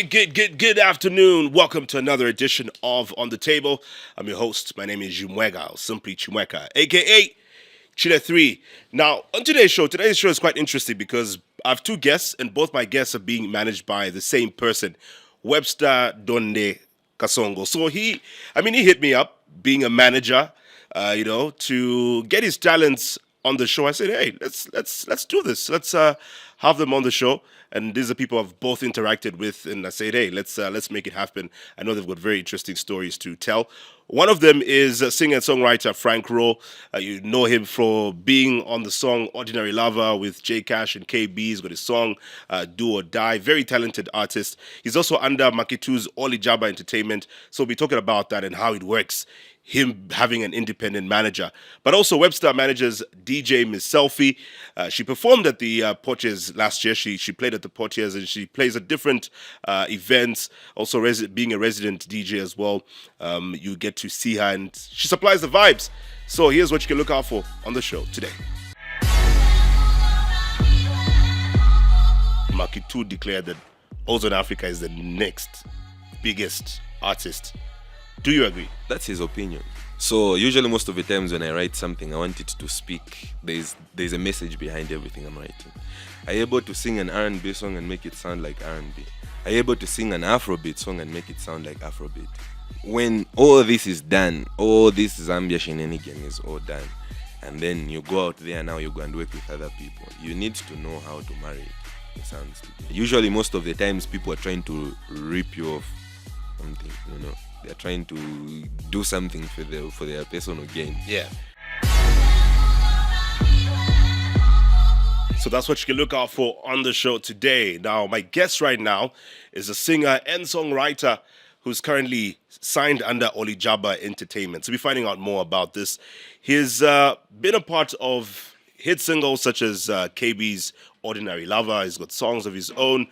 Good afternoon. Welcome to another edition of On the Table. I'm your host. My name is Jumwega, or simply Chimweka, aka Chile 3. Now, on today's show is quite interesting because I have two guests, and both my guests are being managed by the same person, Webster Donde Kasongo. So he hit me up being a manager, to get his talents on the show. I said, hey, let's do this. Let's have them on the show. And these are people I've both interacted with, and I said, hey, let's make it happen. I know they've got very interesting stories to tell. One of them is singer and songwriter Frank Rowe. You know him for being on the song Ordinary Lover with J Cash and KB. He's got his song Do or Die. Very talented artist. He's also under Makitu's Oli Jabba Entertainment. So we'll be talking about that and how it works, him having an independent manager. But also Webster manages DJ Miss Selfie. She performed at the Portiers last year. She played at the Portiers and she plays at different events. Also being a resident DJ as well. You get to see her and she supplies the vibes. So here's what you can look out for on the show today. Makitu declared that Ozone Africa is the next biggest artist. Do you agree? That's his opinion. So usually most of the times when I write something, I want it to speak. There's a message behind everything I'm writing. I'm able to sing an R&B song and make it sound like R&B. I'm able to sing an Afrobeat song and make it sound like Afrobeat. When all this is done, all this Zambia shenanigan is all done, and then you go out there now, you go and work with other people. You need to know how to marry the sounds. Usually most of the times people are trying to rip you off something, They're trying to do something for their personal gain. Yeah. So that's what you can look out for on the show today. Now, my guest right now is a singer and songwriter who's currently signed under Oli Jabba Entertainment. So we'll be finding out more about this. He's been a part of hit singles such as KB's Ordinary Lover. He's got songs of his own.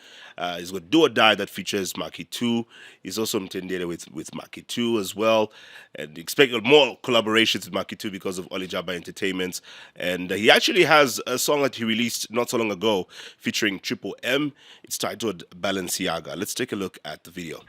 He's got Do or Die that features Makitu. He's also Mtendele with Makitu as well. And expect more collaborations with Makitu because of Oli Jabba Entertainment. And he actually has a song that he released not so long ago featuring Triple M. It's titled Balenciaga. Let's take a look at the video.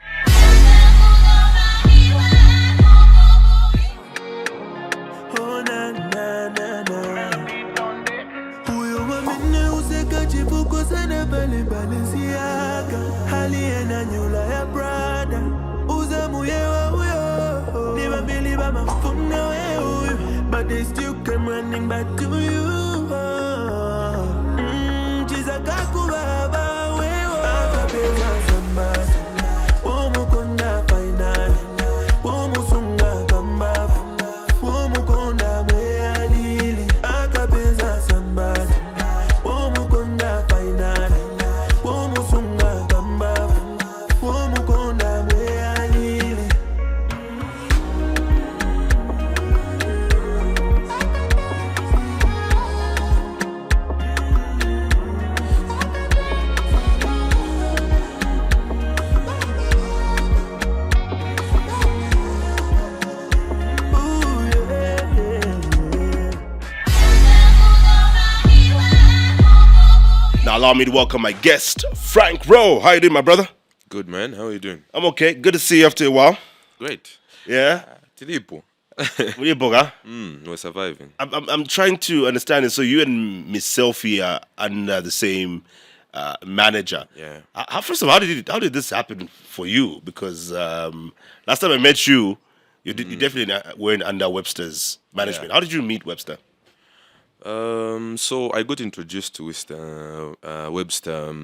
Balenciaga aliena nyula ya Prada uza muyewa uyo never believe I'm a phone now but they still come running back to you chiza baba wewe akapeza samba umukonda final umusunga kamba umukonda mwealili akapeza samba umukonda final. Now allow me to welcome my guest, Frank Rowe. How you doing, my brother? Good, man. How are you doing? I'm okay. Good to see you after a while. Great. Yeah? Tilipo. We're boga. We're surviving. I'm trying to understand it. So you and Miss Selfie are under the same manager. Yeah. First of all, how did this happen for you? Because last time I met you, you definitely weren't under Webster's management. Yeah. How did you meet Webster? So I got introduced to Webster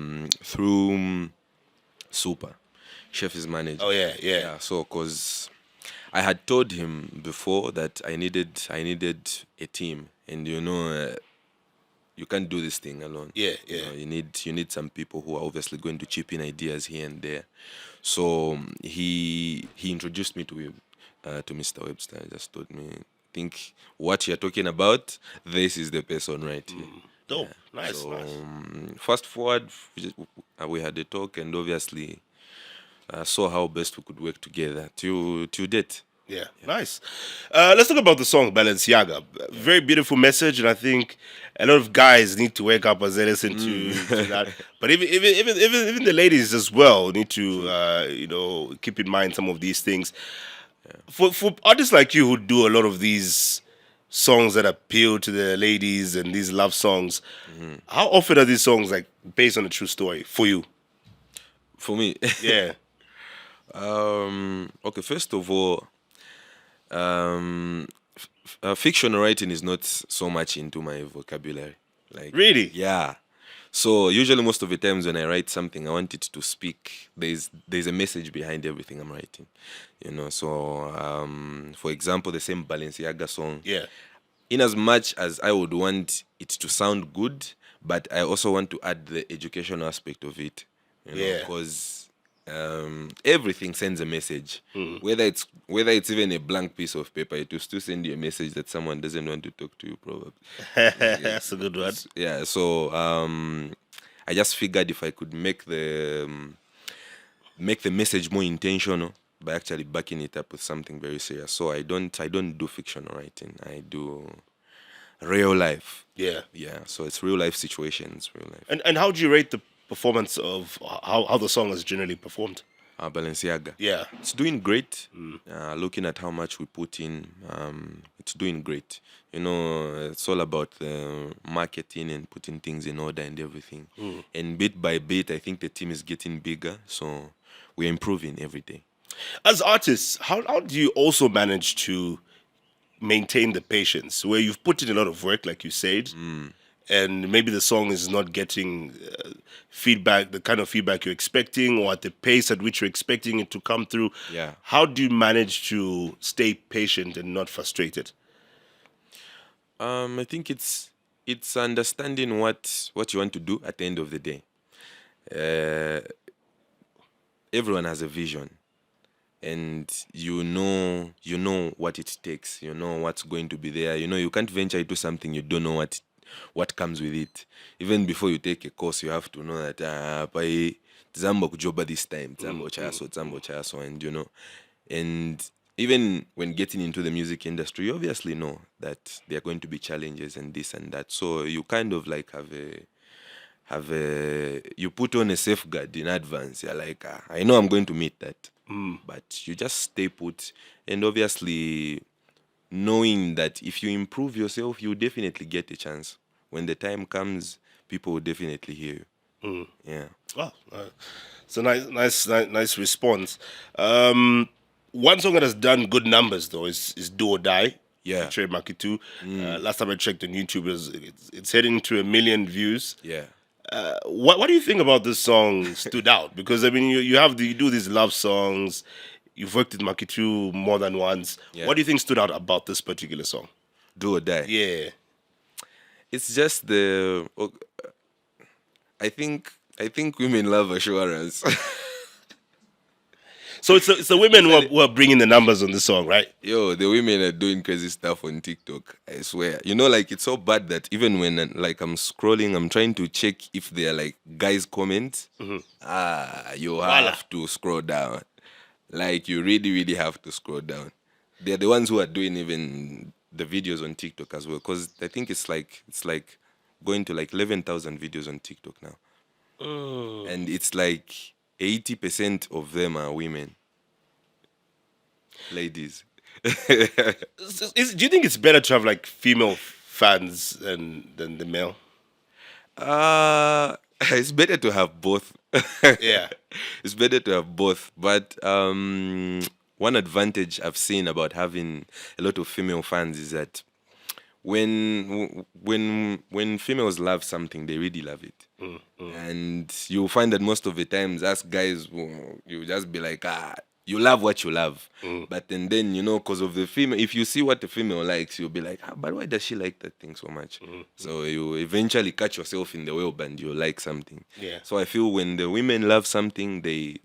through Super, Chef's manager. Oh yeah. So, cause I had told him before that I needed a team, and you can't do this thing alone. Yeah. You need some people who are obviously going to chip in ideas here and there. So he introduced me to Mr. Webster. He just told me, think what you're talking about, this is the person right here. Dope. Nice. Fast forward, we had a talk and obviously saw how best we could work together to date. Yeah, nice. Let's talk about the song Balenciaga. Very beautiful message, and I think a lot of guys need to wake up as they listen to that. But even the ladies as well need to keep in mind some of these things. For artists like you who do a lot of these songs that appeal to the ladies and these love songs, how often are these songs like based on a true story for you? For me, Yeah, okay. First of all, fiction writing is not so much into my vocabulary. Like, really. yeah. So usually most of the times when I write something, I want it to speak. There's a message behind everything I'm writing, you know. So for example, the same Balenciaga song. Yeah. In as much as I would want it to sound good, but I also want to add the educational aspect of it, you know, Yeah. because everything sends a message. Whether it's even a blank piece of paper, it will still send you a message that someone doesn't want to talk to you, probably. That's a good one. Yeah. So I just figured if I could make the message more intentional by actually backing it up with something very serious. So I don't do fictional writing. I do real life. Yeah. Yeah. So it's real life situations, real life. And how do you rate the performance of how the song is generally performed? Balenciaga. Yeah. It's doing great. Looking at how much we put in, it's doing great. You know, it's all about marketing and putting things in order and everything. And bit by bit, I think the team is getting bigger. So we're improving every day. As artists, how do you also manage to maintain the patience where you've put in a lot of work, like you said, and maybe the song is not getting feedback, the kind of feedback you're expecting, or at the pace at which you're expecting it to come through? Yeah. How do you manage to stay patient and not frustrated? I think it's understanding what you want to do at the end of the day. Everyone has a vision, and you know what it takes. You know what's going to be there. You know you can't venture into something you don't know what comes with it. Even before you take a course, you have to know that by Zambo kujoba this time, Zambo chaso, and you know, and even when getting into the music industry, you obviously know that there are going to be challenges and this and that. So you kind of like have a you put on a safeguard in advance. You're like, I know I'm going to meet that, but you just stay put, and obviously knowing that if you improve yourself, you definitely get a chance. When the time comes, people will definitely hear you. Yeah. Wow, it's a nice response. One song that has done good numbers though is "Do or Die." Yeah. featuring Makitu. Last time I checked on YouTube, it's heading to 1 million views. Yeah. What do you think about this song stood out? Because I mean, you do these love songs. You've worked with Makitu more than once. Yeah. What do you think stood out about this particular song? Do or die. Yeah. It's just I think women love assurance. So it's the women who are bringing the numbers on the song, right? Yo, the women are doing crazy stuff on TikTok. I swear. You know, like it's so bad that even when like I'm scrolling, I'm trying to check if there are like guys' comments. You have to scroll down. Like you really, really have to scroll down. They're the ones who are doing even the videos on TikTok as well. Because I think it's like going to like 11,000 videos on TikTok now. And it's like 80% of them are women. Ladies. Do you think it's better to have like female fans than the male? It's better to have both. Yeah. It's better to have both. But one advantage I've seen about having a lot of female fans is that when females love something, they really love it. And you'll find that most of the times, us guys, you just be like, you love what you love. But then you know, because of the female, if you see what the female likes, you'll be like, but why does she like that thing so much? So you eventually catch yourself in the web and you like something. Yeah. So I feel when the women love something, they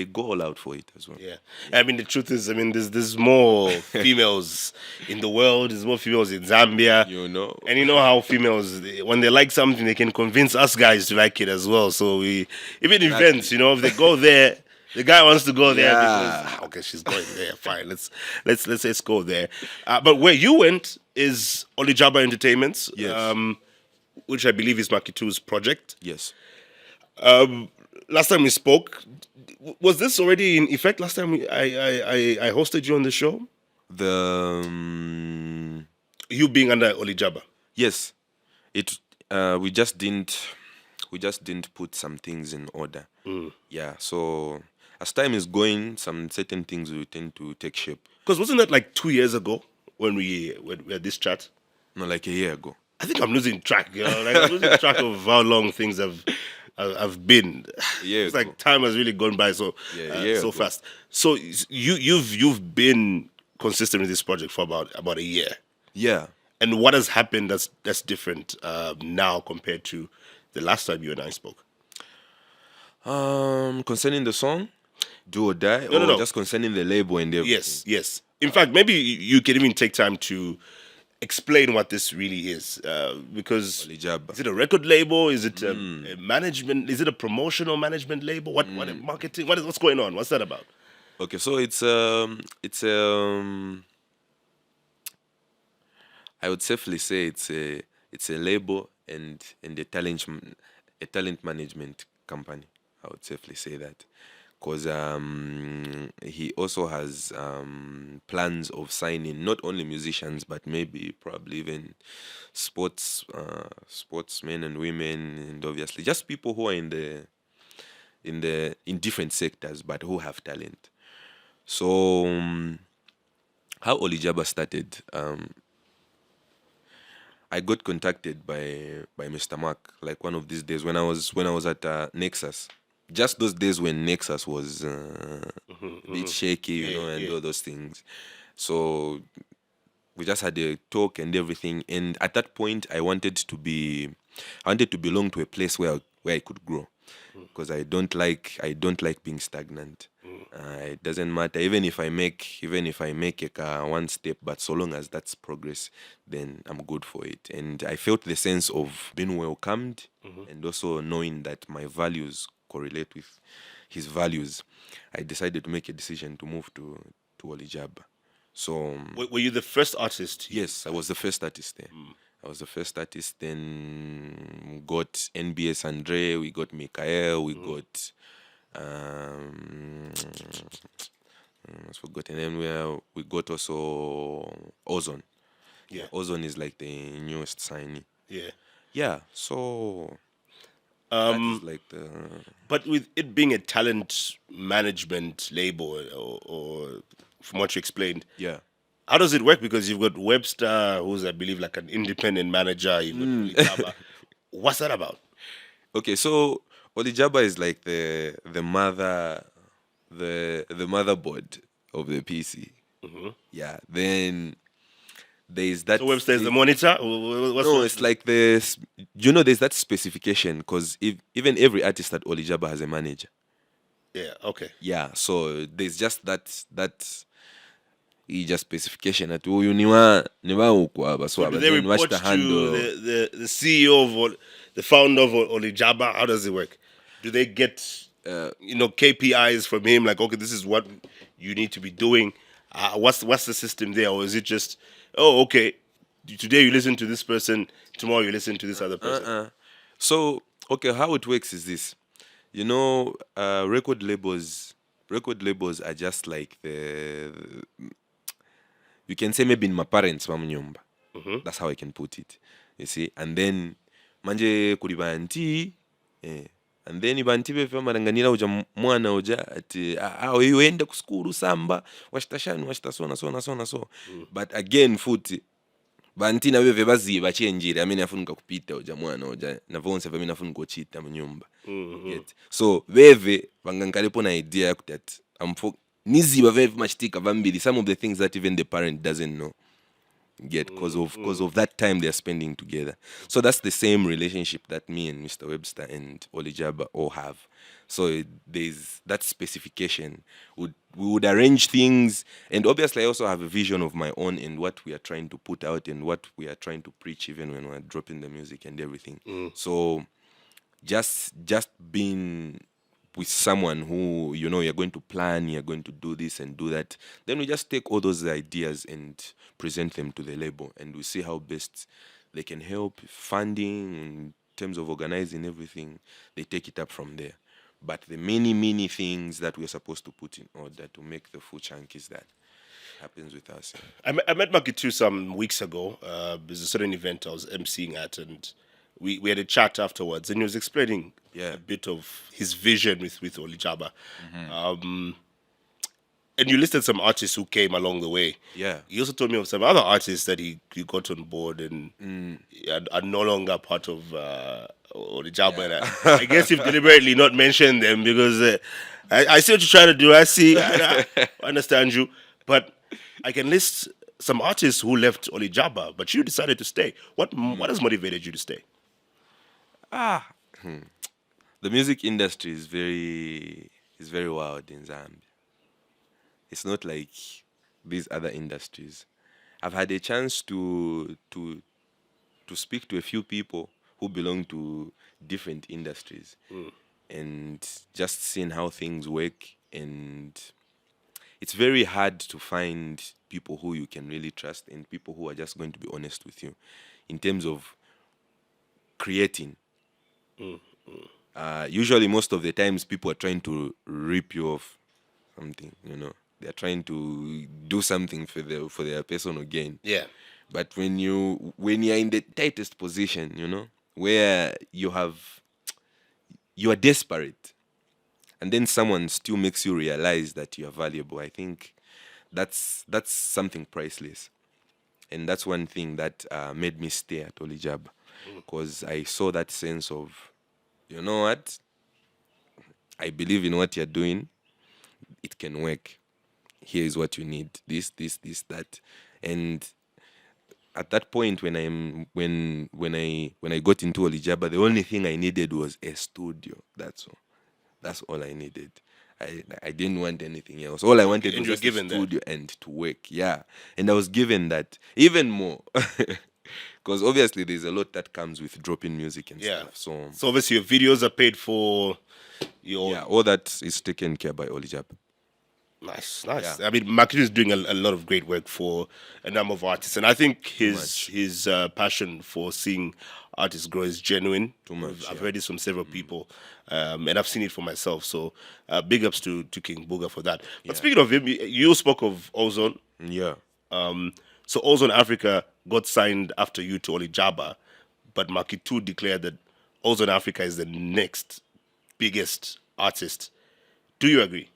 go all out for it as well. Yeah. I mean, the truth is, I mean, there's more females in the world. There's more females in Zambia. You know. And you know how females, when they like something, they can convince us guys to like it as well. So even events, you know, if they go there, The guy wants to go there Yeah. because okay, she's going there. Fine, let's go there. But where you went is Olijaba Entertainments, Yes. which I believe is Makitu's project. Yes. Last time we spoke, was this already in effect? Last time I hosted you on the show, The you being under Olijaba. yes, it we just didn't put some things in order. Yeah. So as time is going, some certain things will tend to take shape. Because wasn't that like 2 years ago when we had this chat? No, like a year ago. I think I'm losing track. You know, like I'm losing track of how long things have been. Yeah, It's like time has really gone by so Yeah, so ago. fast. So you've been consistent with this project for about a year. Yeah. And what has happened that's different now compared to the last time you and I spoke? Concerning the song, Do or Die, No, or no, no. just concerning the label and everything. Yes. In fact, maybe you can even take time to explain what this really is, because Olijaba. is it a record label? Is it a management? Is it a promotional management label? What marketing? What's going on? What's that about? Okay, so I would safely say it's a label and a talent management company. I would safely say that, because he also has plans of signing not only musicians but maybe probably even sportsmen and women, and obviously just people who are in different sectors but who have talent. So how Olijaba started, I got contacted by Mr. Mark like one of these days when I was at Nexus. Just those days when Nexus was a bit shaky, you know, and all those things. So we just had a talk and everything. And at that point, I wanted to belong to a place where I could grow, because I don't like being stagnant. It doesn't matter even if I make a one step, but so long as that's progress, then I'm good for it. And I felt the sense of being welcomed, and also knowing that my values correlate with his values. I decided to make a decision to move to Olijaba. So Were you the first artist? yes, I was the first artist there. I was the first artist. Then got NBS Andre, we got Mikael, we got I've forgotten them. We got also Ozone. Yeah. Ozone is like the newest signee. Yeah. Yeah, so that is like the But with it being a talent management label, or from what you explained, yeah. how does it work? Because you've got Webster, who's I believe like an independent manager. You've got Olijaba. What's that about? Okay, so Olijaba is like the motherboard of the PC. Yeah. Then there's that. So Webster is the monitor. No, it's like this. You know, there's that specification, because even every artist at Olijaba has a manager. Yeah. Okay. Yeah, so there's just that he just specification that you niwa huku hapa, so Do they then watch report the to handle. the CEO of the founder of Olijaba? How does it work? Do they get KPIs from him? Like, okay, this is what you need to be doing. What's the system there, or is it just, oh, okay, today you listen to this person, tomorrow you listen to this other person? So okay, how it works is this. You know, record labels are just like you can say maybe in my parents mamunyumba. That's how I can put it. You see, and then manje kuri banti, and then ibanti befe maranganira uja mwana uja ati uende kuskuru samba washitashani washita so. But again futi banti na beve baziba chenjire amene afunika kupita uja mwana uja na vonse vamene afunika kuchita mu nyumba. Get. So beve vangankalepo na idea yakuti ati niziba veve machitika vambili, some of the things that even the parent doesn't know. Get, because of that time they're spending together. So that's the same relationship that me and Mr. Webster and Olijaba all have. So there's that specification. We would arrange things, and obviously I also have a vision of my own and what we are trying to put out and what we are trying to preach, even when we're dropping the music and everything. So just being with someone who you're going to plan, you're going to do this and do that, then we just take all those ideas and present them to the label, and we see how best they can help funding in terms of organizing everything. They take it up from there. But the many things that we're supposed to put in order to make the full chunk is that happens with us. I met Makitu some weeks ago. There's a certain event I was emceeing at, and we had a chat afterwards, and he was explaining a bit of his vision with Olijaba. And you listed some artists who came along the way. Yeah. He also told me of some other artists that he got on board and are no longer part of Olijaba. And I guess you've deliberately not mentioned them because I see what you're trying to do. I understand you. But I can list some artists who left Olijaba, but you decided to stay. What has motivated you to stay? The music industry is very wild in Zambia. It's not like these other industries. I've had a chance to speak to a few people who belong to different industries and just seeing how things work. And it's very hard to find people who you can really trust and people who are just going to be honest with you in terms of creating. Usually, most of the times, people are trying to rip you off something, They're trying to do something for their personal gain. Yeah. But when you're in the tightest position, where you are desperate, and then someone still makes you realize that you are valuable, I think that's something priceless. And that's one thing that made me stay at Olijab, because I saw that sense of, you know what, I believe in what you're doing. It can work. Here is what you need. This, that. And at that point when I got into Olijaba, the only thing I needed was a studio. That's all. That's all I needed. I didn't want anything else. All I wanted was just a studio and to work. Yeah. And I was given that even more. Because obviously there's a lot that comes with dropping music and stuff. So obviously your videos are paid for. All that is taken care by Olijab. Nice. Yeah. Yeah. I mean, Makitu is doing a lot of great work for a number of artists, and I think his passion for seeing artists grow is genuine. Too much. I've heard this from several people, and I've seen it for myself. So, big ups to King Booga for that. But speaking of him, you spoke of Ozone. Yeah. So Ozone Africa got signed after you to Olijaba, but Makitu declared that Ozone Africa is the next biggest artist. Do you agree?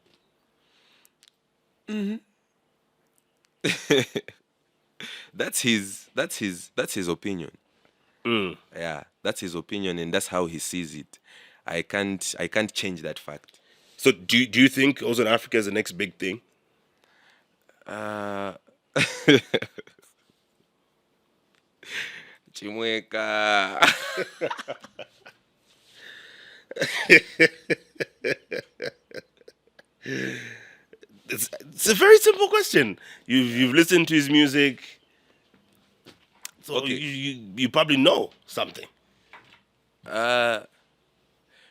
That's his opinion. Yeah, that's his opinion, and that's how he sees it. I can't change that fact. So do you think Ozone Africa is the next big thing? Chimweka. It's a very simple question. You've listened to his music, so Okay. you probably know something.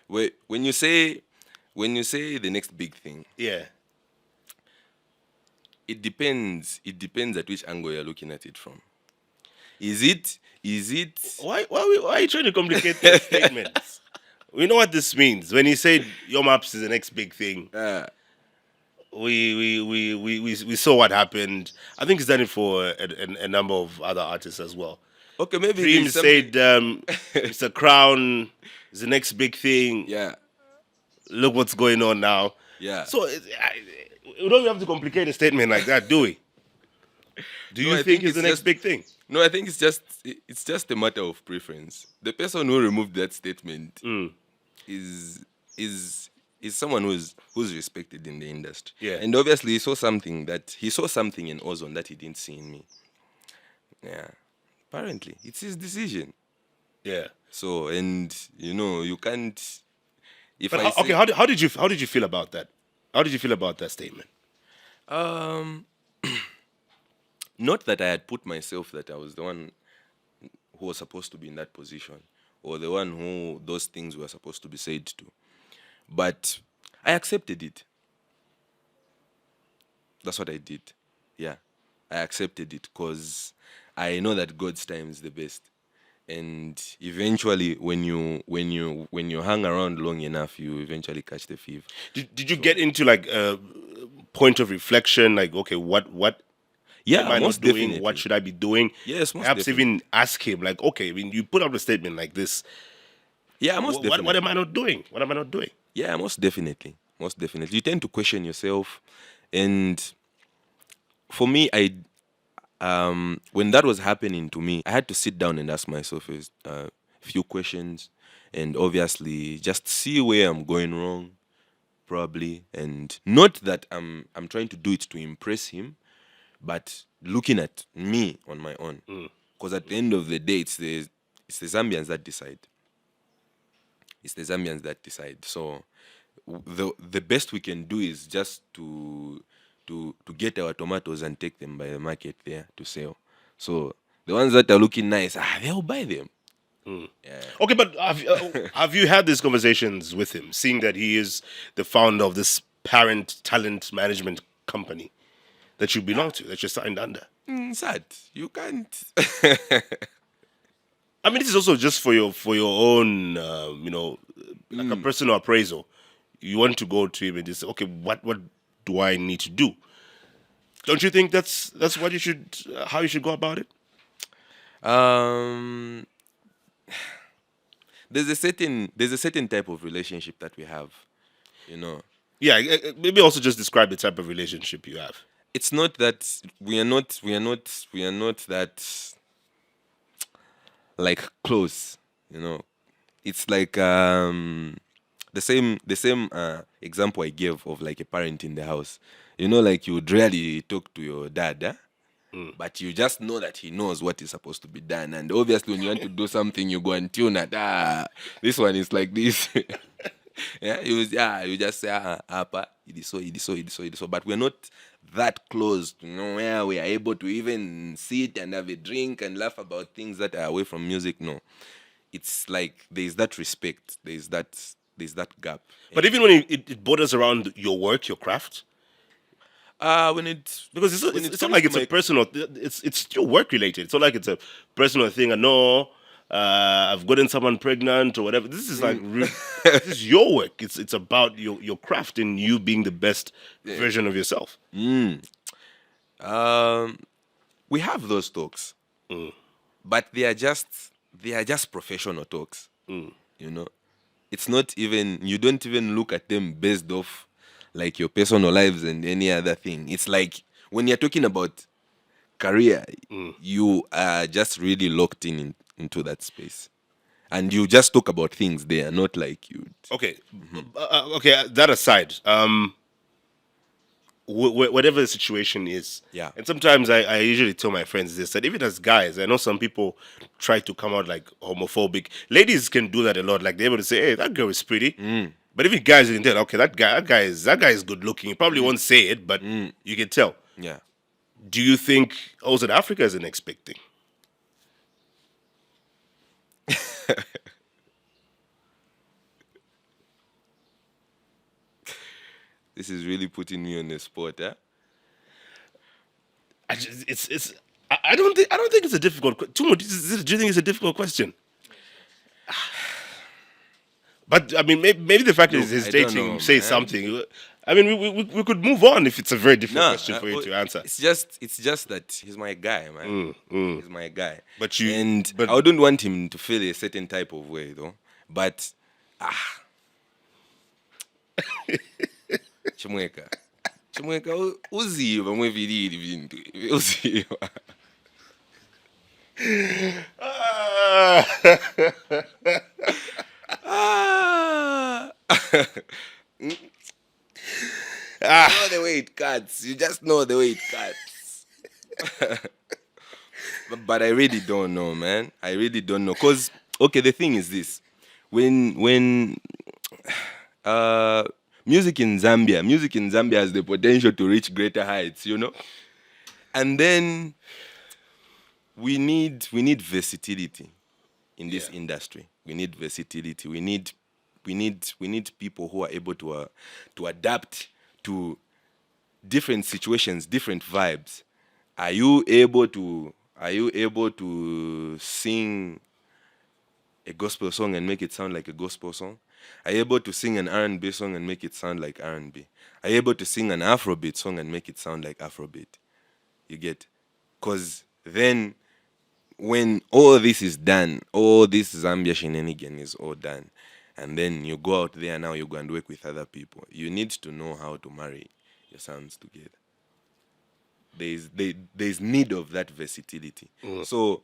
Wait, when you say the next big thing, Yeah. it depends at which angle you're looking at it from. Is it Why are you trying to complicate the statements? We know what this means. When he said Your Maps is the next big thing, we saw what happened. I think he's done it for a number of other artists as well. okay, maybe Dream there's said Mr. Crown is the next big thing. yeah. Look what's going on now. Yeah. So we don't have to complicate a statement like that, do we? Do you I think think it's the it's next just- big thing? No, I think it's just a matter of preference. The person who removed that statement is someone who's respected in the industry. Yeah. And obviously he saw something in Ozone that he didn't see in me. Yeah. Apparently, it's his decision. Yeah. So, and you can't. If But I say, how did you feel about that? How did you feel about that statement? Not that I had put myself that I was the one who was supposed to be in that position or the one who those things were supposed to be said to. But I accepted it. That's what I did. Yeah, I accepted it because I know that God's time is the best. And eventually, when you hang around long enough, you eventually catch the fever. Did you get into like a point of reflection, like, okay, what am Yeah, I most not doing? What definitely. should I be doing? Yes, most Perhaps definitely. even ask him, like, okay, when you put out a statement like this, Yeah, most what definitely. am I not doing? What am I not doing? Yeah, most definitely. Most definitely. You tend to question yourself. And for me, when that was happening to me, I had to sit down and ask myself a few questions, and obviously just see where I'm going wrong, probably, and not that I'm trying to do it to impress him, but looking at me on my own. Because at the end of the day, it's the Zambians that decide. It's the Zambians that decide. So the best we can do is just to get our tomatoes and take them by the market there to sell. So the ones that are looking nice, they'll buy them. Okay, but have you had these conversations with him, seeing that he is the founder of this parent talent management company that you belong to, that you're signed under? Sad. You can't. I mean, this is also just for your own, like a personal appraisal. You want to go to him and just say, okay, what do I need to do? Don't you think that's what you should, how you should go about it? um, there's a certain type of relationship that we have. You know, Yeah, maybe also just describe the type of relationship you have. it's not that we are not that like close. You know, it's like the same example I gave of like a parent in the house. You know, like you would rarely talk to your dad, but you just know that he knows what is supposed to be done. And obviously, when you want to do something, you go and tune it. This one is like this. You just say, apa, it is so, it is so, it is so, it is so. But we're not that close to know where we are able to even sit and have a drink and laugh about things that are away from music. No, it's like there's that respect, there's that gap. But even when it borders around your work, your craft, When it because when it it's not comes like to it's a my personal. It's still work related. It's not like it's a personal thing. I know I've gotten someone pregnant or whatever. This is like this is your work. It's about your craft and you being the best version of yourself. um we have those talks, but they are just professional talks. You know, it's not even, you don't even look at them based off like your personal lives and any other thing. It's like when you're talking about career, you are just really locked into that space, and you just talk about things there, not like you. Okay, okay. That aside, whatever the situation is. Yeah. And sometimes I usually tell my friends this, that even as guys, I know some people try to come out like homophobic. Ladies can do that a lot. Like they're able to say, hey, that girl is pretty. But even guys, you can tell, okay, that guy is good looking. He probably won't say it, but you can tell. Yeah. Do you think also that Africa is an expecting? This is really putting me on the spot, huh? It's. I don't think it's a difficult. Too much. Do you think it's a difficult question? But I mean, maybe the fact that he's I don't hesitating know, says man. something. I mean, we could move on if it's a very difficult No, question for you to answer. it's just that he's my guy, man. He's my guy. But you- and but- I wouldn't want him to feel a certain type of way, though. But Chimweka, uziva mweviriri vintu, uziva. Ah. You know the way it cuts. You just know the way it cuts. But I really don't know, man. I really don't know. Cause okay, the thing is this: when music in Zambia has the potential to reach greater heights, and then we need versatility in this industry. We need versatility. We need we need people who are able to adapt to different situations, different vibes. Are you able to sing a gospel song and make it sound like a gospel song? Are you able to sing an R&B song and make it sound like R&B? Are you able to sing an Afrobeat song and make it sound like Afrobeat? You get? Because then when all this is done, all this Zambia shenanigan is all done, and then you go out there now, you go and work with other people, you need to know how to marry your sounds together. There's need of that versatility. So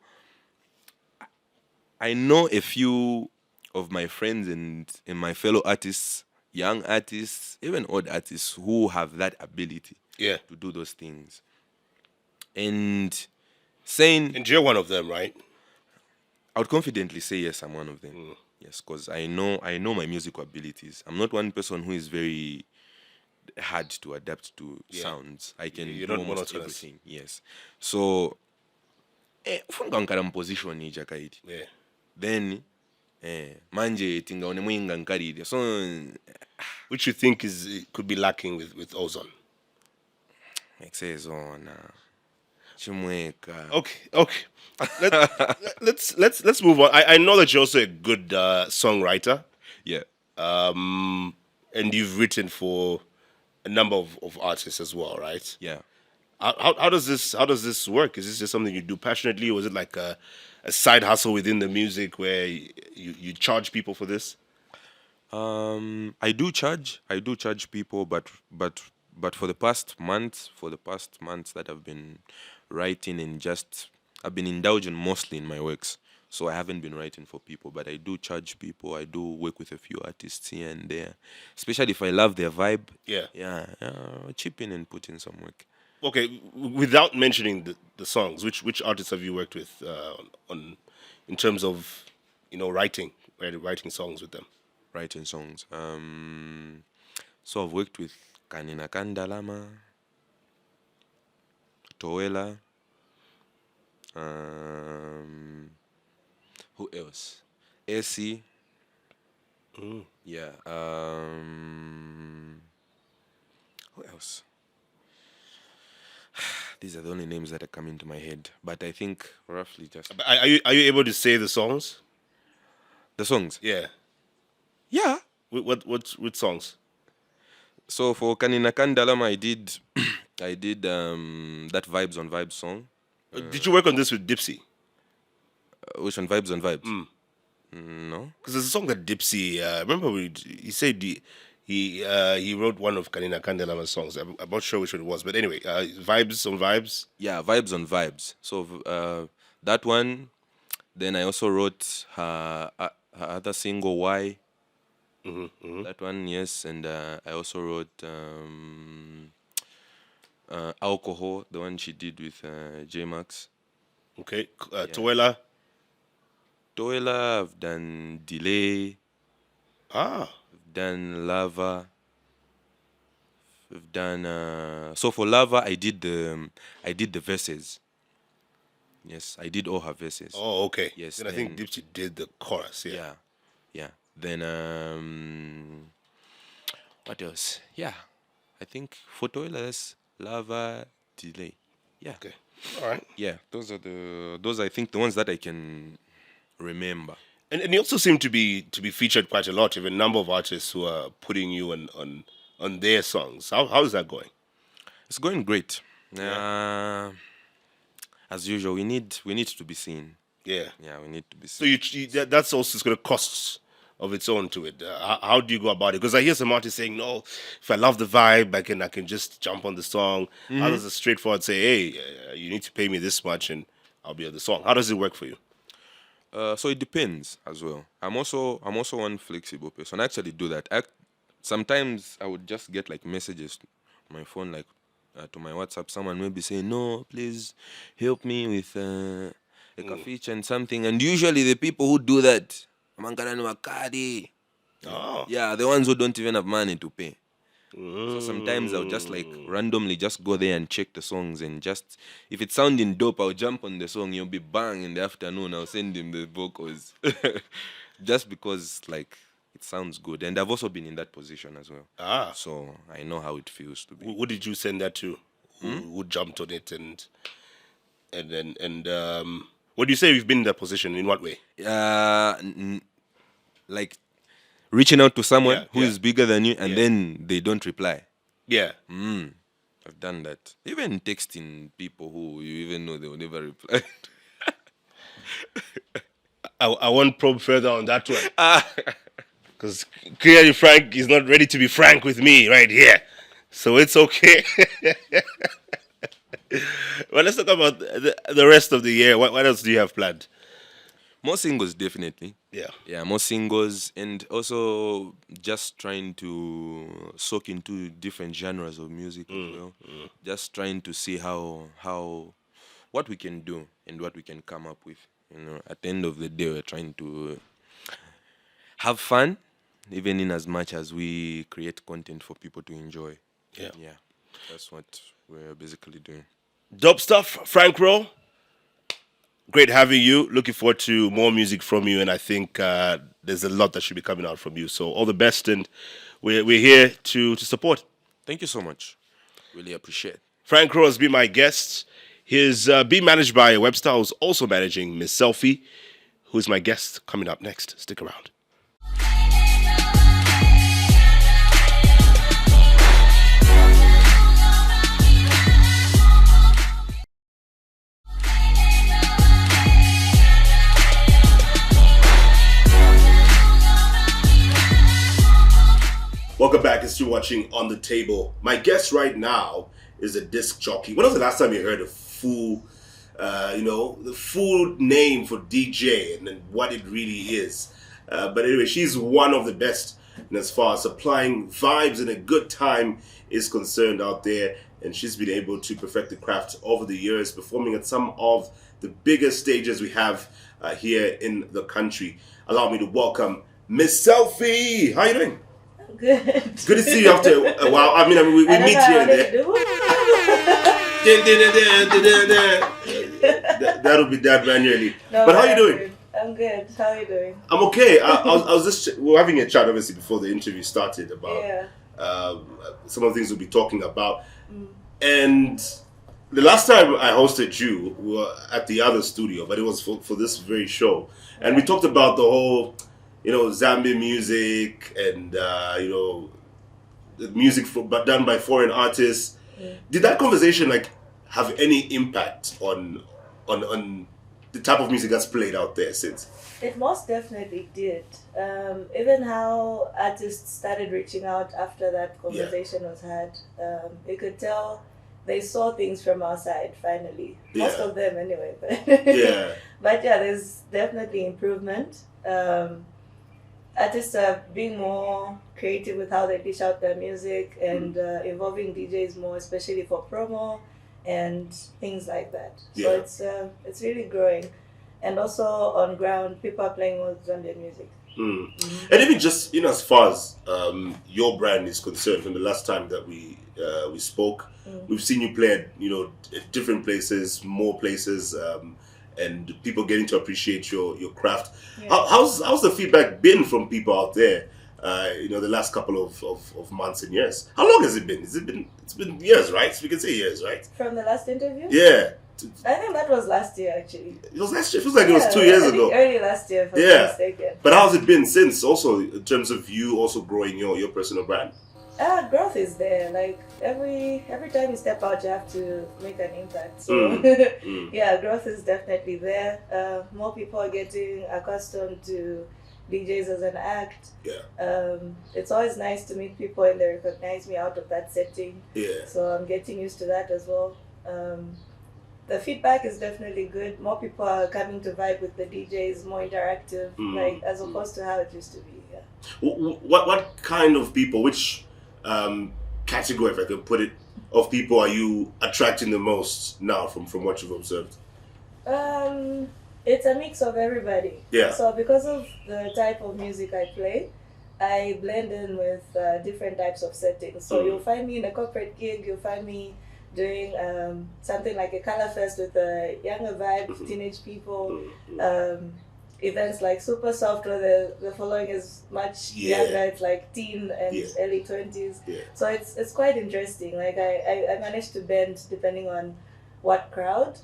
I know a few of my friends and my fellow artists, young artists, even old artists, who have that ability Yeah. to do those things. And saying, And you're one of them, right? I would confidently say yes, I'm one of them. Yes, because I know my musical abilities. I'm not one person who is very hard to adapt to sounds. I can You're do not almost monotonous. everything. Yes. So ufuna nkara position ija kaidi. Yeah. Then manje tingaone mwinga nkarire. So Which you think could be lacking with Ozone? exezona chimweka. Okay. Let's move on. I know that you're also a good songwriter, Yeah. and you've written for a number of artists as well, right? Yeah. How does this work? Is this just something you do passionately, or is it like a side hustle within the music where you charge people for this? I do charge people, but for the past months that I've been writing and I've been indulging mostly in my works. So I haven't been writing for people, but I do charge people. I do work with a few artists here and there, especially if I love their vibe. Yeah. Yeah, chip in and put in some work. Okay, without mentioning the songs, which artists have you worked with on in terms of writing songs with them? Writing songs. So I've worked with Kanina Kandalama, Toela. Who else? AC. Yeah. Who else? These are the only names that are coming to my head. But I think roughly just Are you able to say the songs? the songs. Yeah. Yeah. What songs? So for Kanina Kandalama, I did that Vibes on Vibes song. Did you work on this with Dipsy? Which one? Vibes on Vibes? No. Because there's a song that Dipsy. Remember, he said he wrote one of Kanina Kandelama's songs. I'm not sure which one it was, but anyway, Vibes on Vibes. Yeah, Vibes on Vibes. So that one. Then I also wrote her other single Y. That one, yes, and I also wrote Alcohol, the one she did with J Max. Okay, Toela. Toela, I've done Delay, Ah, I've done Lava, I've done. So for Lava, I did the verses. Yes, I did all her verses. oh, okay. Yes, Then I think Dipsy did the chorus. Yeah. Yeah. Then what else? Yeah, I think for Toela, that's Lava, Delay. Yeah. Okay. All right. Yeah, those I think the ones that I can remember. And you also seem to be featured quite a lot. You have a number of artists who are putting you on their songs. How is that going? It's going great. As usual, we need to be seen. Yeah. Yeah, we need to be So seen. that's also going to cost of its own to it. How do you go about it? Because I hear some artists saying, "No, if I love the vibe, I can just jump on the song." Others are straightforward, say, "Hey, you need to pay me this much, and I'll be on the song." How does it work for you? So it depends as well. I'm also one flexible person. I actually do that. Sometimes I would just get like messages on my phone, like to my WhatsApp. Someone may be saying, "No, please help me with a feature and something." And usually the people who do that, Oh. yeah, the ones who don't even have money to pay. So sometimes I'll just like randomly just go there and check the songs and just if it's sounding dope, I'll jump on the song. You'll be bang in the afternoon. I'll send him the vocals, just because like it sounds good. And I've also been in that position as well. Ah. So I know how it feels to be. Who did you send that to? Who jumped on it and what do you say you've been in that position? In what way? Like reaching out to someone Yeah, who is bigger than you and Yeah. then they don't reply. Yeah. I've done that. Even texting people who you even know they will never reply. I won't probe further on that one. Because clearly Frank is not ready to be frank with me right here. So it's okay. Well, let's talk about the rest of the year. What else do you have planned? More singles, definitely. Yeah. More singles, and also just trying to soak into different genres of music as well. Just trying to see how what we can do and what we can come up with. At the end of the day, we're trying to have fun, even in as much as we create content for people to enjoy. Yeah. That's what we're basically doing. Dope stuff, Frank Rowe. Great having you. Looking forward to more music from you, and I think there's a lot that should be coming out from you. So all the best, and we're here to support. Thank you so much. Really appreciate it. Frank Rowe has been my guest. He's being managed by Webster, who's also managing Miss Selfie, who's my guest coming up next. Stick around. Welcome back. It's you watching On the Table. My guest right now is a disc jockey. When was the last time you heard a full, the full name for DJ and what it really is? But anyway, she's one of the best and as far as supplying vibes and a good time is concerned out there. And she's been able to perfect the craft over the years, performing at some of the biggest stages we have here in the country. Allow me to welcome Miss Selfie. How you doing? Good. It's good to see you after a while. I mean we meet here and there. That'll be that manually. No, but how you doing? I'm good. How are you doing? I'm okay. I was just we were having a chat obviously before the interview started about some of the things we'll be talking about. And the last time I hosted you, we were at the other studio, but it was for this very show, and we talked about the whole, Zambian music and the music but done by foreign artists. Did that conversation have any impact on the type of music that's played out there since? It most definitely did. Even how artists started reaching out after that conversation was had, you could tell they saw things from our side finally. Most of them anyway. But but there's definitely improvement. Artists are being more creative with how they dish out their music and involving DJs more, especially for promo and things like that. So it's really growing. And also on ground, people are playing more Zambian music. And even just as far as your brand is concerned, from the last time that we spoke, we've seen you play at different places, more places, and people getting to appreciate your craft. How's the feedback been from people out there? The last couple of months and years. How long has it been? It's been years, right? So we can say years, right? From the last interview? Yeah. I think that was last year, actually. It was last year. It feels like it was 2 years ago. Early last year, if I'm not mistaken. But how's it been since? Also, in terms of you also growing your personal brand. Growth is there. Like every time you step out, you have to make an impact. So growth is definitely there. More people are getting accustomed to DJs as an act. It's always nice to meet people and they recognize me out of that setting. So I'm getting used to that as well. The feedback is definitely good. More people are coming to vibe with the DJs, more interactive, as opposed to how it used to be. What kind of people, which category, if I can put it, of people are you attracting the most now from what you've observed? It's a mix of everybody. So because of the type of music I play, I blend in with different types of settings. So you'll find me in a corporate gig, you'll find me doing something like a color fest with a younger vibe, teenage people. events like Super Soft where the following is much younger. It's like teen and early 20s. Yeah. So it's quite interesting. Like I managed to bend depending on what crowd.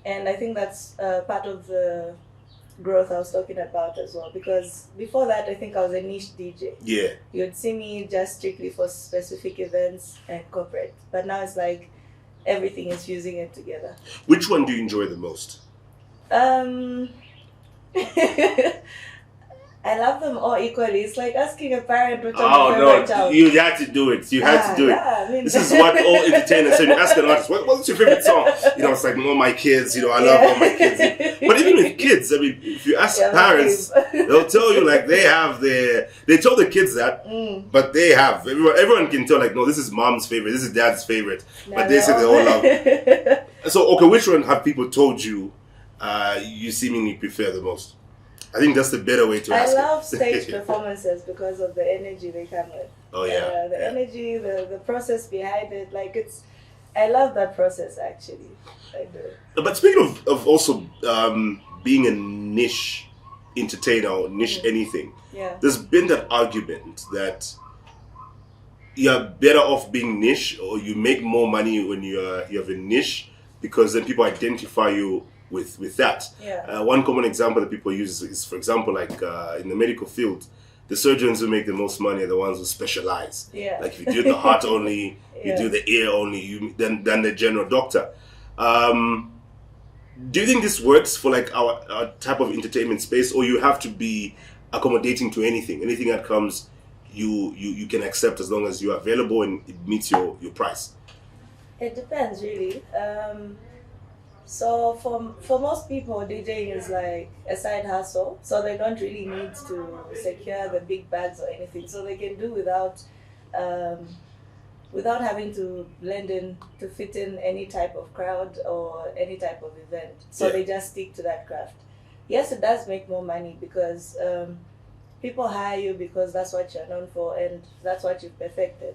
And I think that's part of the growth I was talking about as well, because before that I think I was a niche DJ. Yeah. You'd see me just strictly for specific events and corporate, but now it's like everything is fusing it together. Which one do you enjoy the most? I love them all equally. It's like asking a parent which Oh no, child. you had to do it. You had to do it. I mean, this is what all entertainers say. You ask an artist, what's your favorite song? You know, it's like all my kids. You know, I love all my kids. But even with kids, I mean, if you ask parents, they'll tell you like they tell the kids that, but they have everyone can tell like, no, this is mom's favorite, this is dad's favorite, but they say they all love. So okay, which one have people told you you seemingly prefer the most? I think that's the better way to ask it. I love stage performances because of the energy they come with. Oh yeah. The energy, the process behind it, like I love that process actually. I do. But speaking of also being a niche entertainer or niche anything, there's been that argument that you're better off being niche, or you make more money when you have a niche, because then people identify you with that. One common example that people use is, for example, like in the medical field, the surgeons who make the most money are the ones who specialize. Like if you do the heart only, you do the ear only, then the general doctor. Do you think this works for like our type of entertainment space, or you have to be accommodating to anything that comes, you can accept as long as you're available and it meets your price? It depends really. So for most people, DJing is like a side hustle, so they don't really need to secure the big bags or anything. So they can do without having to blend in to fit in any type of crowd or any type of event. So they just stick to that craft. Yes, it does make more money because people hire you because that's what you're known for and that's what you've perfected.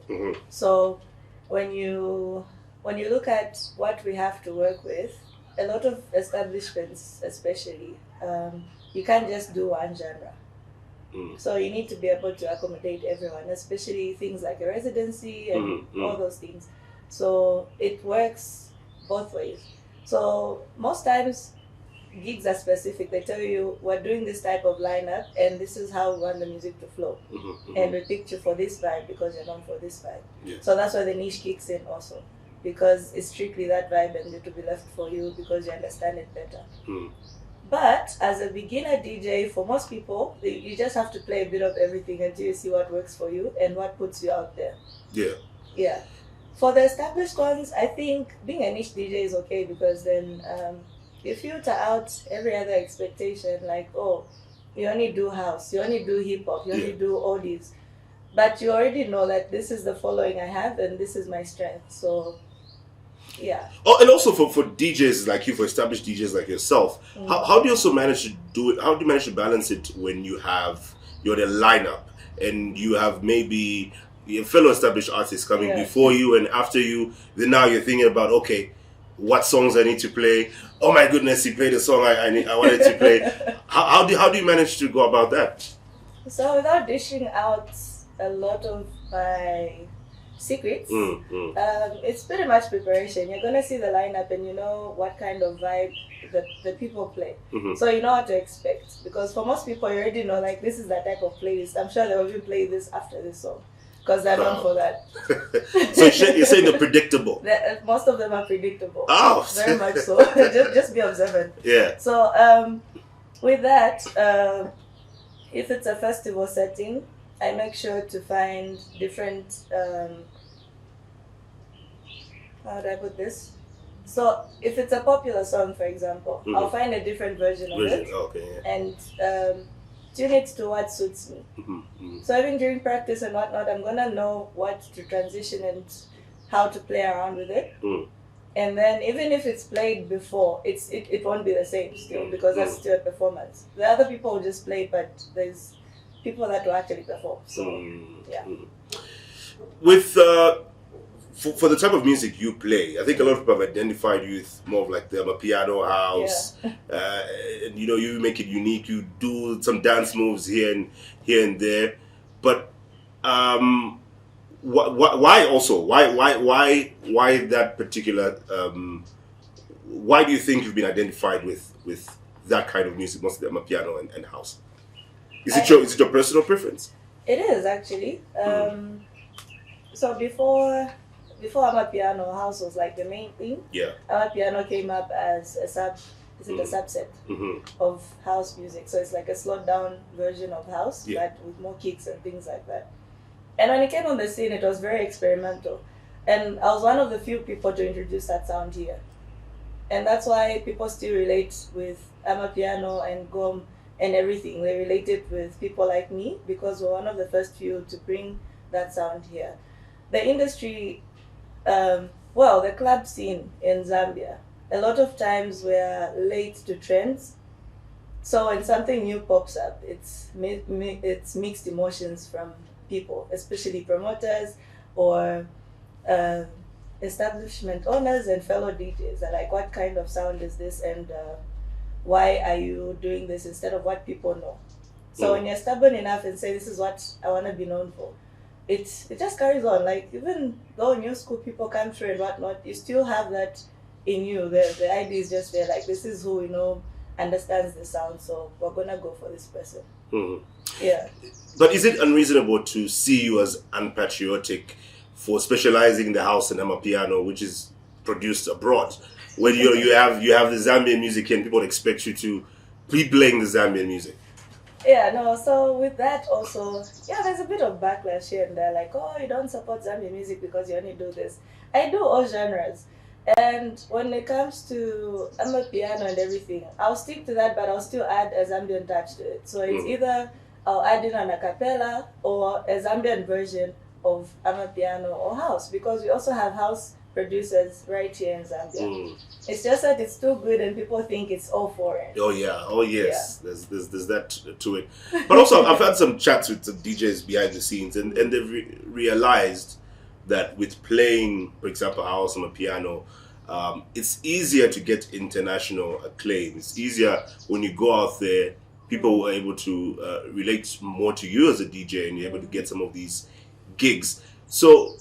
So when you look at what we have to work with, a lot of establishments especially, you can't just do one genre. So you need to be able to accommodate everyone, especially things like a residency and all those things. So it works both ways. So most times gigs are specific. They tell you, we're doing this type of lineup and this is how we want the music to flow. And we picked you for this vibe because you're known for this vibe. So that's why the niche kicks in also, because it's strictly that vibe and it will be left for you because you understand it better. But as a beginner DJ, for most people, you just have to play a bit of everything until you see what works for you and what puts you out there. Yeah. For the established ones, I think being a niche DJ is okay, because then you filter out every other expectation, like, oh, you only do house, you only do hip hop, you only do oldies. But you already know that this is the following I have and this is my strength. So yeah. Oh, and also for DJs like you, for established DJs like yourself, how do you also manage to do it? How do you manage to balance it when you're the lineup and you have maybe your fellow established artists coming before you and after you? Then now you're thinking about, okay, what songs I need to play? Oh my goodness, he played a song I wanted to play. How do you manage to go about that? So without dishing out a lot of my secrets, it's pretty much preparation. You're gonna see the lineup and you know what kind of vibe the people play. So you know what to expect, because for most people you already know, like, this is the type of playlist. I'm sure they will even play this after this song because they're known for that. So you're saying they're predictable? Most of them are predictable. Oh, very much so. just be observant. Yeah. So with that, if it's a festival setting, I make sure to find different, how do I put this? So if it's a popular song, for example, I'll find a different version of it and tune it to what suits me. So even during practice and whatnot, I'm going to know what to transition and how to play around with it. And then even if it's played before, it won't be the same still, because that's still a performance. The other people will just play, but there's people that will actually perform. So yeah. With for the type of music you play, I think a lot of people have identified you with more of like the piano house. And you know, you make it unique. You do some dance moves here and there, but why also why that particular why do you think you've been identified with that kind of music, mostly the piano and house? Is it your personal preference? It is actually. So before Amapiano, house was like the main thing. Yeah. Amapiano came up as a subset of house music. So it's like a slowed down version of house, but with more kicks and things like that. And when it came on the scene, it was very experimental. And I was one of the few people to introduce that sound here. And that's why people still relate with Amapiano and Gom and everything. They relate it with people like me because we're one of the first few to bring that sound here. The industry, the club scene in Zambia, a lot of times we're late to trends. So when something new pops up, it's mixed emotions from people, especially promoters or establishment owners and fellow DJs. Are like, what kind of sound is this, and why are you doing this instead of what people know? So when you're stubborn enough and say, this is what I want to be known for, it just carries on. Like, even though new school people come through and whatnot, you still have that in you. The idea is just there, like, this is who we know understands the sound, so we're gonna go for this person. Yeah. But is it unreasonable to see you as unpatriotic for specializing in the house and Amapiano, which is produced abroad, when you have the Zambian music and people expect you to be playing the Zambian music? Yeah, no, so with that also, there's a bit of backlash here and there, like, oh, you don't support Zambian music because you only do this. I do all genres. And when it comes to Amapiano and everything, I'll stick to that, but I'll still add a Zambian touch to it. So it's either I'll add in an a cappella or a Zambian version of Amapiano or house, because we also have house producers right here in Zambia. It's just that it's too good and people think it's all foreign. Oh yeah, oh yes. Yeah. There's that to it. But also I've had some chats with some DJs behind the scenes, and they've realized that with playing, for example, house on a piano, it's easier to get international acclaim. It's easier when you go out there. People were able to relate more to you as a DJ, and you're able to get some of these gigs. So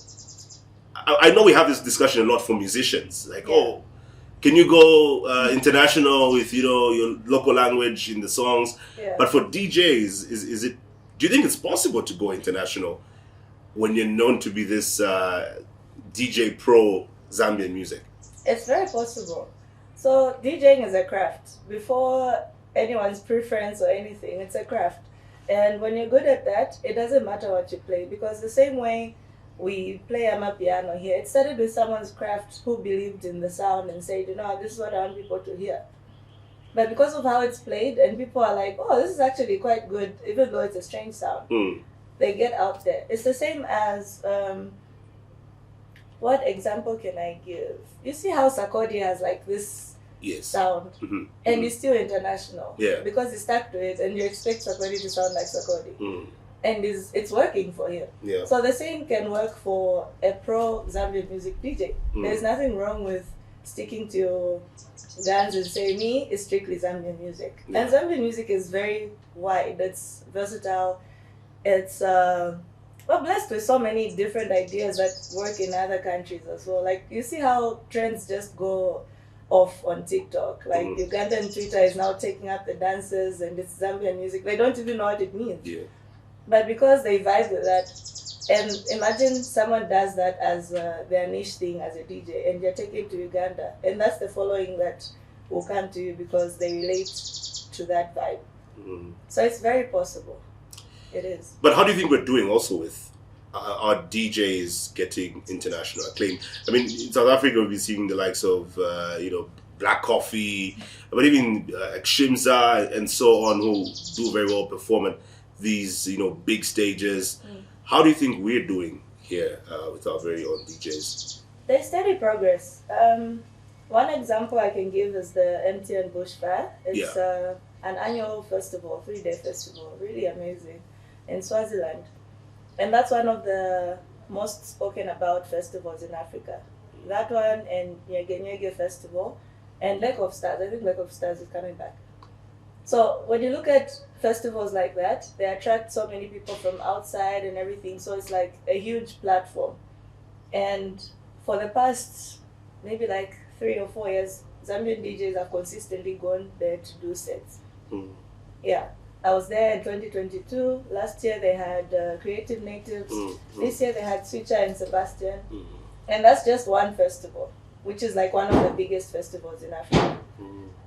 I know we have this discussion a lot for musicians, like, oh, can you go international with your local language in the songs? But for DJs, is it? Do you think it's possible to go international when you're known to be this DJ pro Zambian music? It's very possible. So DJing is a craft. Before anyone's preference or anything, it's a craft. And when you're good at that, it doesn't matter what you play, because the same way we play Amapiano here, it started with someone's craft who believed in the sound and said, this is what I want people to hear. But because of how it's played, and people are like, oh, this is actually quite good, even though it's a strange sound, they get out there. It's the same as, what example can I give? You see how Sakodi has like this sound, and it's still international, because you stuck to it and you expect Sakodi to sound like Sakodi, and it's working for him. So the same can work for a pro Zambian music DJ. There's nothing wrong with sticking to your guns and say, me is strictly Zambian music. And Zambian music is very wide, it's versatile, it's we're blessed with so many different ideas that work in other countries as well. Like, you see how trends just go off on TikTok. Like, Ugandan Twitter is now taking up the dances, and it's Zambian music. They don't even know what it means. But because they vibe with that, and imagine someone does that as their niche thing as a DJ, and you're taking it to Uganda, and that's the following that will come to you because they relate to that vibe. So it's very possible. It is. But how do you think we're doing also with our DJs getting international acclaim? I mean, in South Africa, we'll be seeing the likes of, Black Coffee, but even Shimza and so on, who do very well perform at these, big stages. How do you think we're doing here with our very own DJs? There's steady progress. One example I can give is the MTN Bush Fair. It's an annual festival, 3-day festival, really amazing, in Swaziland. And that's one of the most spoken about festivals in Africa. That one and Nyege Festival and Lake of Stars. I think Lake of Stars is coming back. So when you look at festivals like that, they attract so many people from outside and everything. So it's like a huge platform. And for the past maybe like 3 or 4 years, Zambian DJs have consistently gone there to do sets. Yeah. I was there in 2022. Last year they had Creative Natives. This year they had Switcher and Sebastian. And that's just one festival, which is like one of the biggest festivals in Africa.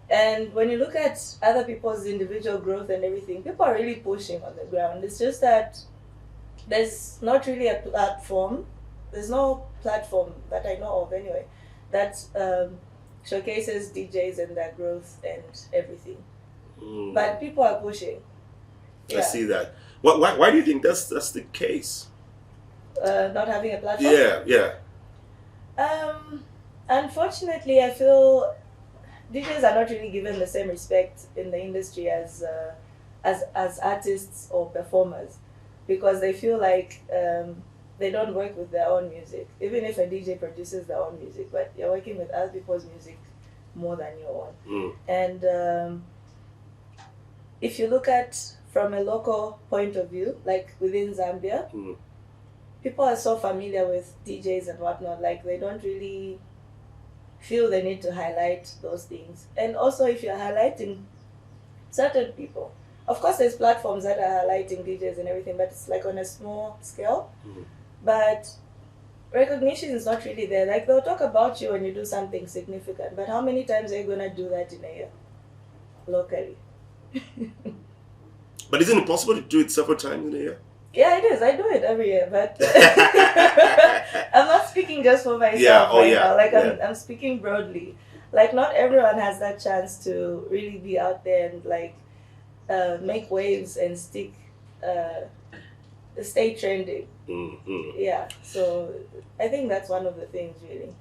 And when you look at other people's individual growth and everything, people are really pushing on the ground. It's just that there's not really a platform. There's no platform that I know of anyway that showcases DJs and their growth and everything. But people are pushing. I see that. Why do you think that's the case? Not having a platform? Yeah. Unfortunately, I feel DJs are not really given the same respect in the industry as artists or performers, because they feel like they don't work with their own music. Even if a DJ produces their own music, but you're working with other people's music more than your own. And if you look at from a local point of view, like within Zambia, people are so familiar with DJs and whatnot, like they don't really feel the need to highlight those things. And also if you're highlighting certain people, of course there's platforms that are highlighting DJs and everything, but it's like on a small scale. But recognition is not really there. Like they'll talk about you when you do something significant, but how many times are you gonna do that in a year locally? But isn't it possible to do it several times in a year? Yeah, it is. I do it every year, but I'm not speaking just for myself now. Like I'm speaking broadly. Like not everyone has that chance to really be out there and like make waves and stay trending. Yeah, so I think that's one of the things really.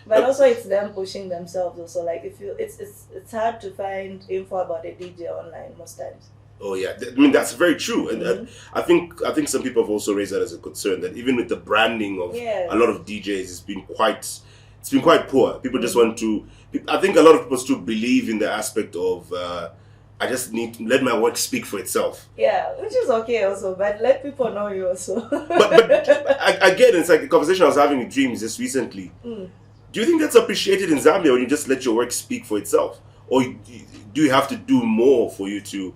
But also it's them pushing themselves also. Like if you, it's hard to find info about a DJ online most times. Oh yeah, I mean that's very true, and I think some people have also raised that as a concern, that even with the branding of a lot of DJs, it's been quite poor. People just want to. I think a lot of people still believe in the aspect of I just need to let my work speak for itself. Yeah, which is okay also, but let people know you also. but again, it's like a conversation I was having with Dreams just recently. Do you think that's appreciated in Zambia when you just let your work speak for itself, or do you have to do more for you to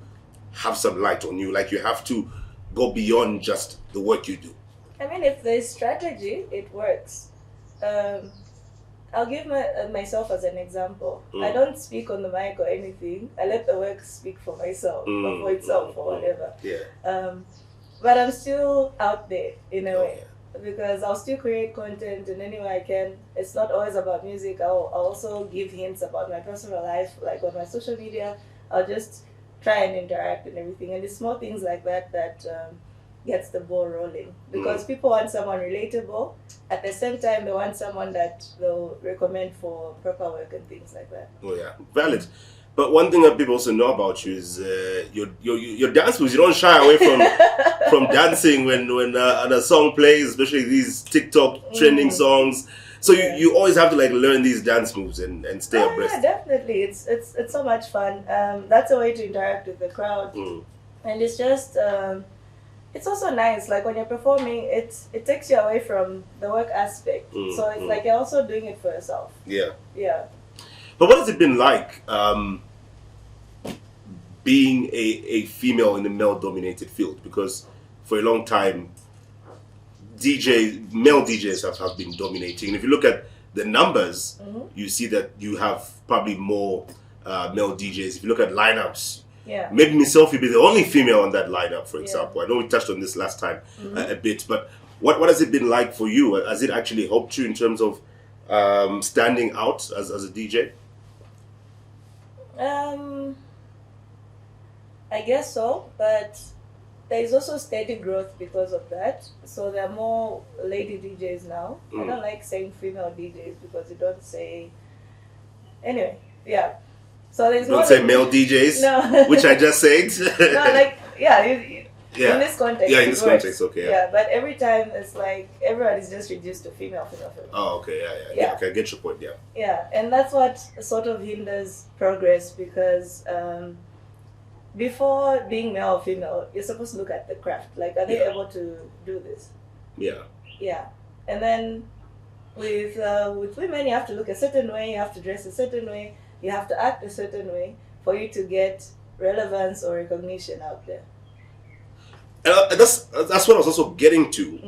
have some light on you? Like you have to go beyond just the work you do. I mean, if there's strategy, it works. I'll give myself as an example. I don't speak on the mic or anything. I let the work speak for myself or for itself or whatever. But I'm still out there in a way, because I'll still create content in any way I can. It's not always about music. I'll also give hints about my personal life, like on my social media. I'll just try and interact and everything, and it's small things like that that gets the ball rolling, because people want someone relatable. At the same time, they want someone that they'll recommend for proper work and things like that. Oh yeah, valid. But one thing that people also know about you is your dance moves. You don't shy away from dancing when a song plays, especially these TikTok trending songs. So you always have to like learn these dance moves and stay abreast. Yeah, definitely. It's so much fun. That's a way to interact with the crowd, and it's just it's also nice. Like when you're performing, it takes you away from the work aspect. So it's like you're also doing it for yourself. Yeah. But what has it been like being a female in a male-dominated field? Because for a long time, male DJs have been dominating. And if you look at the numbers, you see that you have probably more male DJs. If you look at lineups, maybe Miss Selfie be the only female on that lineup, for example. I know we touched on this last time a bit, but what has it been like for you? Has it actually helped you in terms of standing out as a DJ? I guess so, but there is also steady growth because of that. So there are more lady DJs now. I don't like saying female DJs because you don't say... Anyway, So there's don't say male DJs, no. which I just said. No, like, Yeah. In this context, Yeah, in it this works. context, okay, yeah. Yeah, but every time it's like everyone is just reduced to female. Oh, okay, yeah. Yeah. Okay, I get your point, yeah. Yeah, and that's what sort of hinders progress because before being male or female, you're supposed to look at the craft. Like, are they Yeah. able to do this? Yeah. Yeah, and then with women, you have to look a certain way, you have to dress a certain way, you have to act a certain way for you to get relevance or recognition out there. That's what I was also getting to.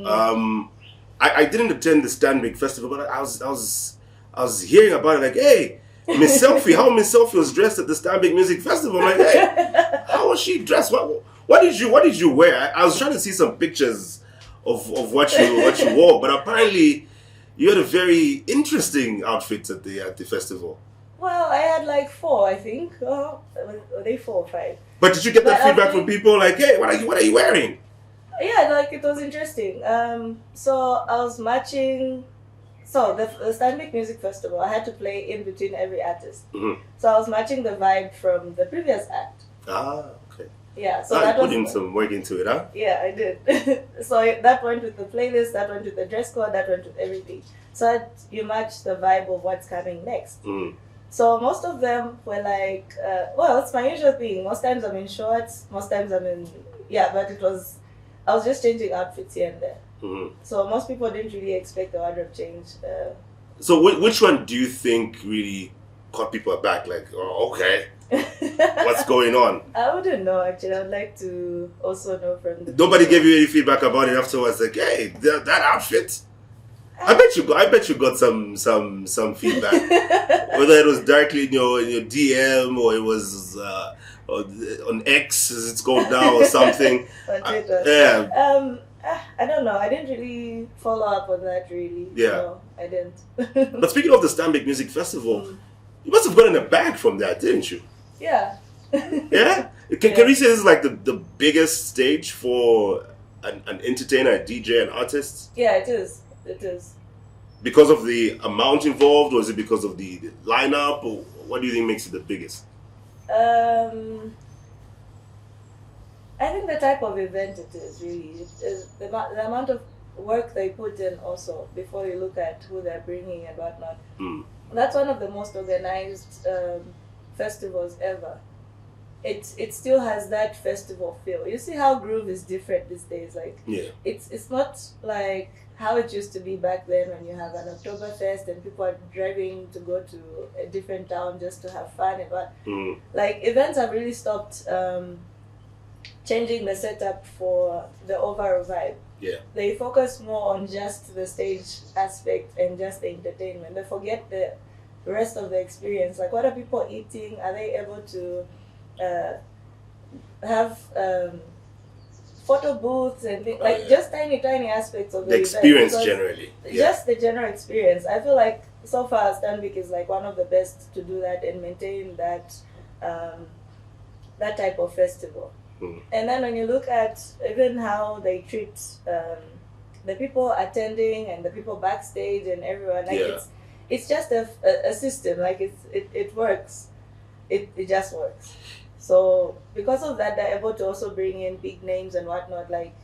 I didn't attend the Stanbic Festival, but I was hearing about it. Like, hey, Miss Selfie, how Miss Selfie was dressed at the Stanbic Music Festival. I'm like, hey, how was she dressed? What did you wear? I was trying to see some pictures of what you wore, but apparently you had a very interesting outfit at the festival. Well, I had like 4, I think. Were they 4 or 5? But did you get that But I feedback from think- people? Like, hey, what are you wearing? Yeah, like it was interesting. So I was matching. So the Stanbic Music Festival, I had to play in between every artist. Mhm. So I was matching the vibe from the previous act. Ah, okay. Yeah, so I that put was in some work into it, huh? Yeah, I did. So that went with the playlist, that went with the dress code, that went with everything. So you match the vibe of what's coming next. Mm. So most of them were like, well, it's my usual thing. Most times I'm in shorts, most times I'm in, but I was just changing outfits here and there. Mm-hmm. So most people didn't really expect a wardrobe change. So which one do you think really caught people aback? Like, oh, okay, what's going on? I wouldn't know actually. I would like to also know from the Nobody people. gave you any feedback about it afterwards. Like, hey, that outfit. I bet you got some feedback. Whether it was directly in your DM or it was on X as it's called now or something. On Twitter. Yeah. I don't know. I didn't really follow up on that really. Yeah. No, I didn't. But speaking of the Stanbic Music Festival, you must have gotten a bag from that, didn't you? Yeah. Yeah? Can we say this is like the biggest stage for an entertainer, a DJ, an artist? Yeah, it is. It is. Because of the amount involved, or is it because of the lineup, or what do you think makes it the biggest? I think the type of event it is really. It is the amount of work they put in also before you look at who they're bringing and whatnot. Mm. That's one of the most organized festivals ever. It still has that festival feel. You see how Groove is different these days. Like Yeah. it's not like how it used to be back then when you have an Oktoberfest and people are driving to go to a different town just to have fun and what. Mm. Like events have really stopped changing the setup for the overall vibe. Yeah. They focus more on just the stage aspect and just the entertainment. They forget the rest of the experience. Like, what are people eating? Are they able to have photo booths and things? Like, just tiny aspects of The event, experience because generally. Yeah. just the general experience. I feel like so far Stanbic is like one of the best to do that and maintain that that type of festival. Mm. And then when you look at even how they treat the people attending and the people backstage and everyone, like Yeah. it's just a system. Like it works. It just works. So because of that, they're able to also bring in big names and whatnot. Like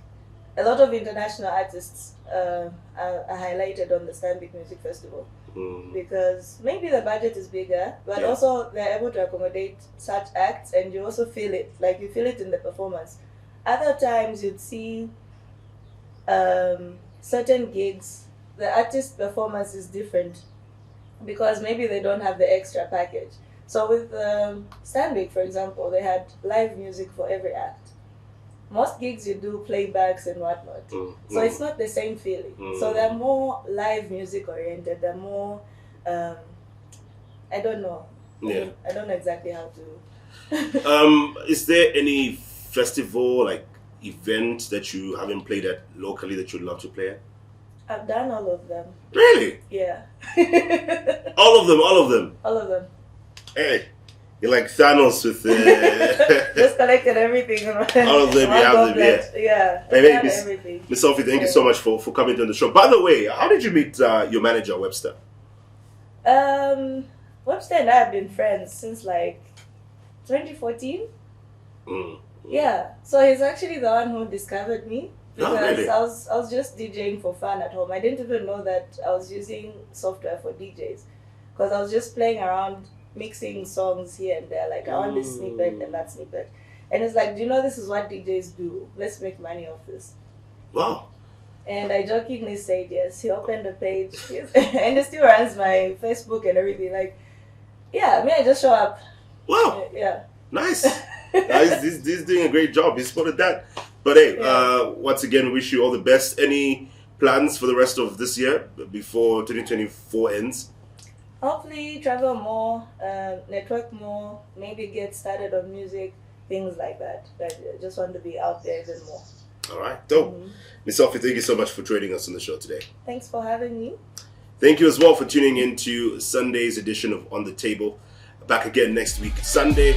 a lot of international artists are highlighted on the Stanbic Music Festival. Mm. Because maybe the budget is bigger, but Yeah. also they're able to accommodate such acts, and you also feel it. Like you feel it in the performance. Other times you'd see certain gigs, the artist performance is different because maybe they don't have the extra package. So with Stanbic, for example, they had live music for every act. Most gigs you do playbacks and whatnot. Mm. So it's not the same feeling. So they're more live music oriented. They're more, I don't know. Yeah. I don't know exactly how to. Is there any festival, like event that you haven't played at locally that you'd love to play at? I've done all of them. Really? Yeah. All of them? All of them. Hey, you're like Thanos with Just collected everything. All of them, you have them, Yeah. Hey, I've maybe done Miss- everything. Miss Sophie, thank you so much for coming on the show. By the way, how did you meet your manager, Webster? Webster and I have been friends since like 2014. Mm. Yeah, so he's actually the one who discovered me because really? I was just DJing for fun at home. I didn't even know that I was using software for DJs because I was just playing around mixing songs here and there. Like I want this snippet and that snippet, and it's like, do you know this is what DJs do? Let's make money off this. Wow. And I jokingly said yes. He opened a page and he still runs my Facebook and everything. Like, yeah, I just show up. Wow. Yeah. Nice. He's doing a great job. He spotted that. But hey, once again, wish you all the best. Any plans for the rest of this year before 2024 ends? Hopefully travel more, network more, maybe get started on music, things like that. I just want to be out there even more. All right, dope. Miss Selfie, thank you so much for joining us on the show today. Thanks for having me. Thank you as well for tuning in to Sunday's edition of On the Table. Back again next week, Sunday.